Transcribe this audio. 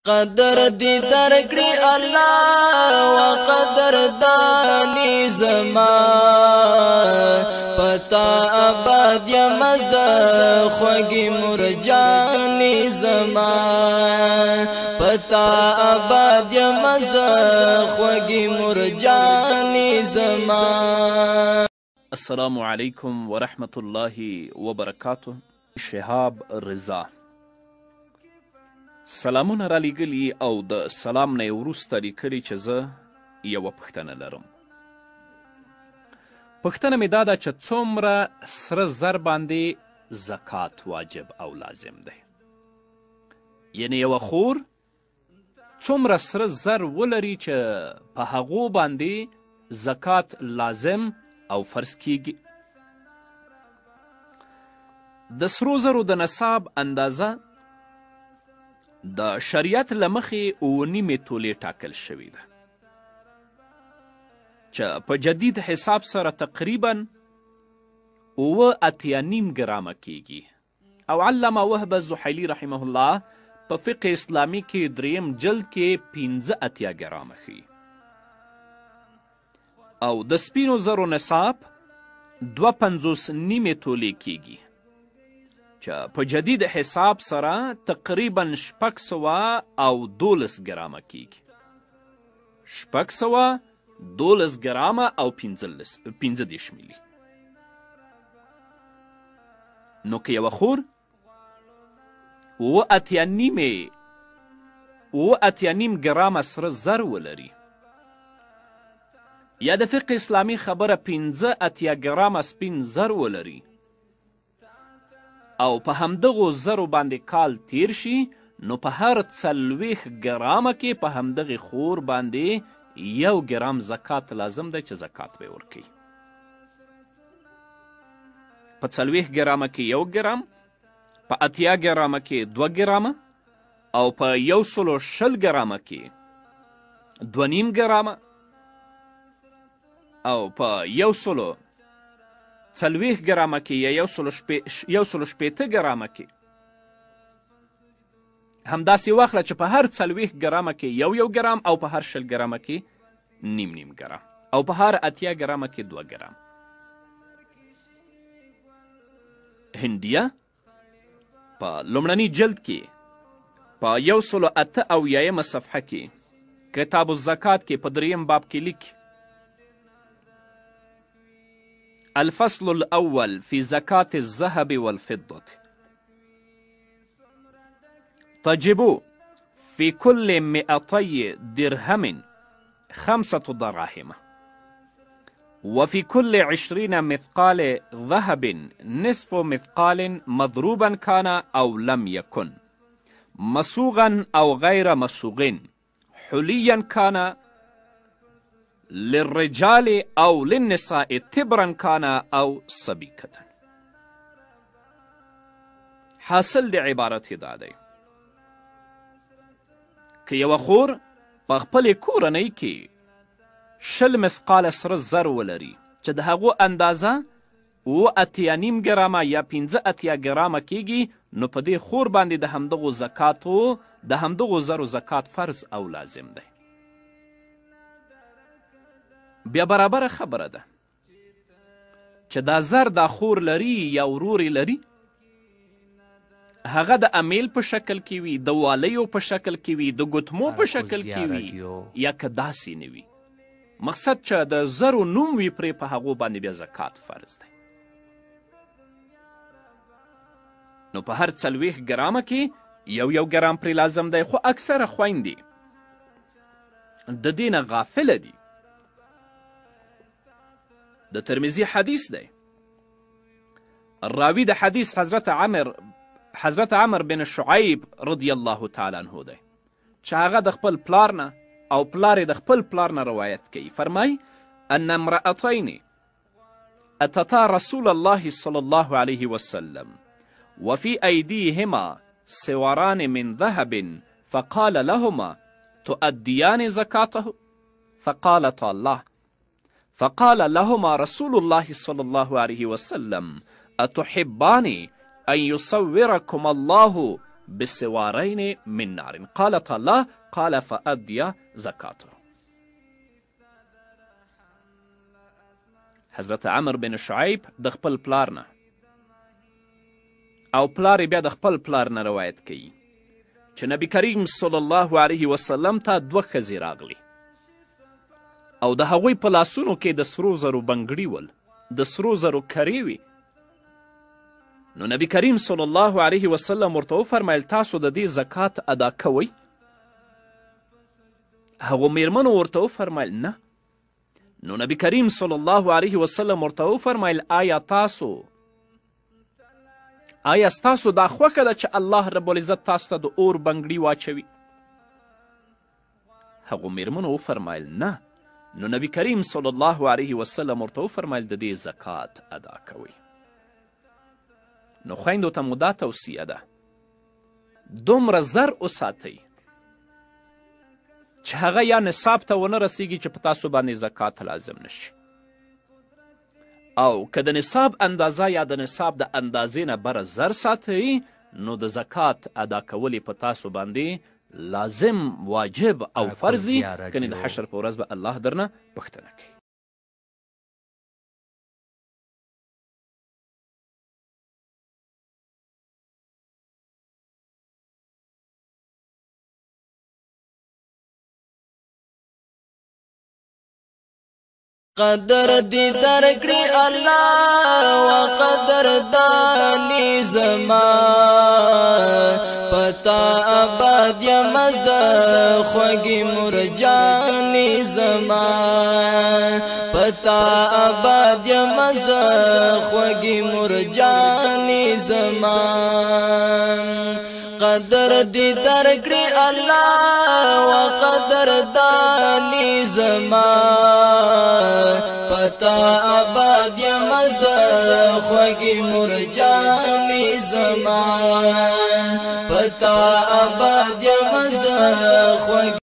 قدر دی درکړي الله و قدر دانی زما پتا آباد یا مزه خوږی مرجانی زما پتا آباد یا مزه خوږی مرجانی زما. السلام علیکم ورحمة الله وبرکاته. شهاب رضا سلامونه را لیږلي او د سلام نه یې وروسته لیکلي چې زه یوه پوښتنه لرم. پوښتنه مې دا ده چې څومره سره زر باندې زکات واجب او لازم دی؟ یعنې یوه خور څومره سره زر ولري چې په هغو باندې زکات لازم او فرض کیږي؟ د سرو زرو د نصاب اندازه د شریعت له مخې 9.5 تولې ټاکل شوې ده چې په جدید حساب سره تقریبا 8.5 ګرامه کیږي او علامه وهبه زحیلي رحمه الله په فقه اسلامي کې 3 جلد کې 15 ګرامه ښیي او د سپینو زرو نصاب 2.5 تولې کیږي چې په جدید حساب سره تقریبا 612 ګرامه کیږي. 612 ګرامه او 15 ملي. نو که یوه خور 8.5 ګرامه سره زر ولري یا د فقه اسلامي خبره 15 ګرامه سپین زر ولري او په همدغو زرو باندې کال تیر شي نو په هر 40 ګرامه کې په همدغې خور باندې 1 ګرام زکات لازم دی چې زکات به ورکوي. په 40 ګرامه کې 1 ګرام، په 80 ګرامه کې 2 ګرامه او په 120 ګرامه کې 2.5 ګرامه او په 140 ګرامه کې یا 180 ګرامه کې همداسې واخله چې په هر 40 ګرامه کې 1 ګرام او په هر 20 ګرامه کې 0.5 ګرام او په هر 80 ګرامه کې 2 ګرام. هندیه په لومړني جلد کې په 108 صفحه کې کتاب الزکات کې په 3 باب کې لیکي: الفصل الأول في زكاة الذهب والفضة تجب في كل 200 درهم 5 دراهم وفي كل 20 مثقال ذهب نصف مثقال مضروبا كان أو لم يكن مصوغا أو غير مصوغ حليا كان للرجال او للنساء تبرا كان او سبيكة. حاصل د عبارت دا دی که یوه خور په خپلې کورنۍ کې 20 مسقاله سره زر ولري چې د هغو اندازه 8.5 ګرامه یا 15 ګرامه کیږي نو په دې خور باندې د همدغو زرو زکات فرض او لازم دی. بیا برابره خبره ده چې دا زر دا خور لري یا ورور لري هغه د امیل په شکل کې وي، د والیو په شکل کې وي، د ګوتمو په شکل کې وي یا که داسې نه وي. مقصد چې د زرو نوم وي پرې په هغو باندې بیا زکات فرض دی. نو په هر 40 ګرامه کې 1 ګرام پرې لازم دی خو اکثره خویندې د دې نه غافله دي. د ترمذي حدیث دی، راوی د حدیث حضرت عمر بن شعیب رضی الله تعالی عنه دی چې هغه د خپل پلار نه او پلار یې د خپل پلار نه روایت کوي. فرمای ان امرأتین اتتا رسول الله صلی الله علیه وسلم وفي أيديهما سواران من ذهب فقال لهما تؤديان زكاته فقالتا لا فقال لهما رسول الله صلى الله عليه وسلم أتحبان أن يصوركم الله بسوارين من نار. قالت الله قال فأدي زکاته. حضرت عمر بن شعیب د خپل پلار نه او پلار بیا د خپل پلار نه روایت کوي چې نبی کریم صلی الله علیه وسلم ته 2 ښځې راغلي او د هغوی په لاسونو کې د سرو زرو بنګړي ول، د سرو زرو کرې وي. نو نبی کریم صلی الله علیه وسلم ورته وفرمیل تاسو د دې زکات ادا کوئ؟ هغو میرمنو ورته وفرمیل نه. نو نبی کریم صلی الله علیه وسلم ورته وفرمیل آیا ستاسو دا خوښه ده چې الله رب العزت تاسو ته د اور بنګړي واچوي؟ هغو میرمنو وفرمیل نه. نو نبی کریم صلی الله علیه وسلم ورته وفرمیل د دې زکات ادا کوئ. نو خویندو ته مو دا توصیه ده دومره زر وساتئ چې هغه یا نصاب ته ونه رسیږي چې په تاسو باندې زکات لازم نشي، او که د نصاب اندازه یا د نصاب د اندازې نه بره زر ساتئ نو د زکات ادا کول په تاسو باندې لازم، واجب او فرضي، کنې د حشر په ورځ به الله درنه پوښتنه کوي. قدر دی درکړي الله و قدر دانی زما پتا آباد یم زه خوږې مرجانې زما پتا آباد یم زه خوږې مرجانې زما قدر دی درکړي الله و قدر دانی زما پتا آباد یم زه خوږې مرجانې زما پتا آباد یم زه خوږې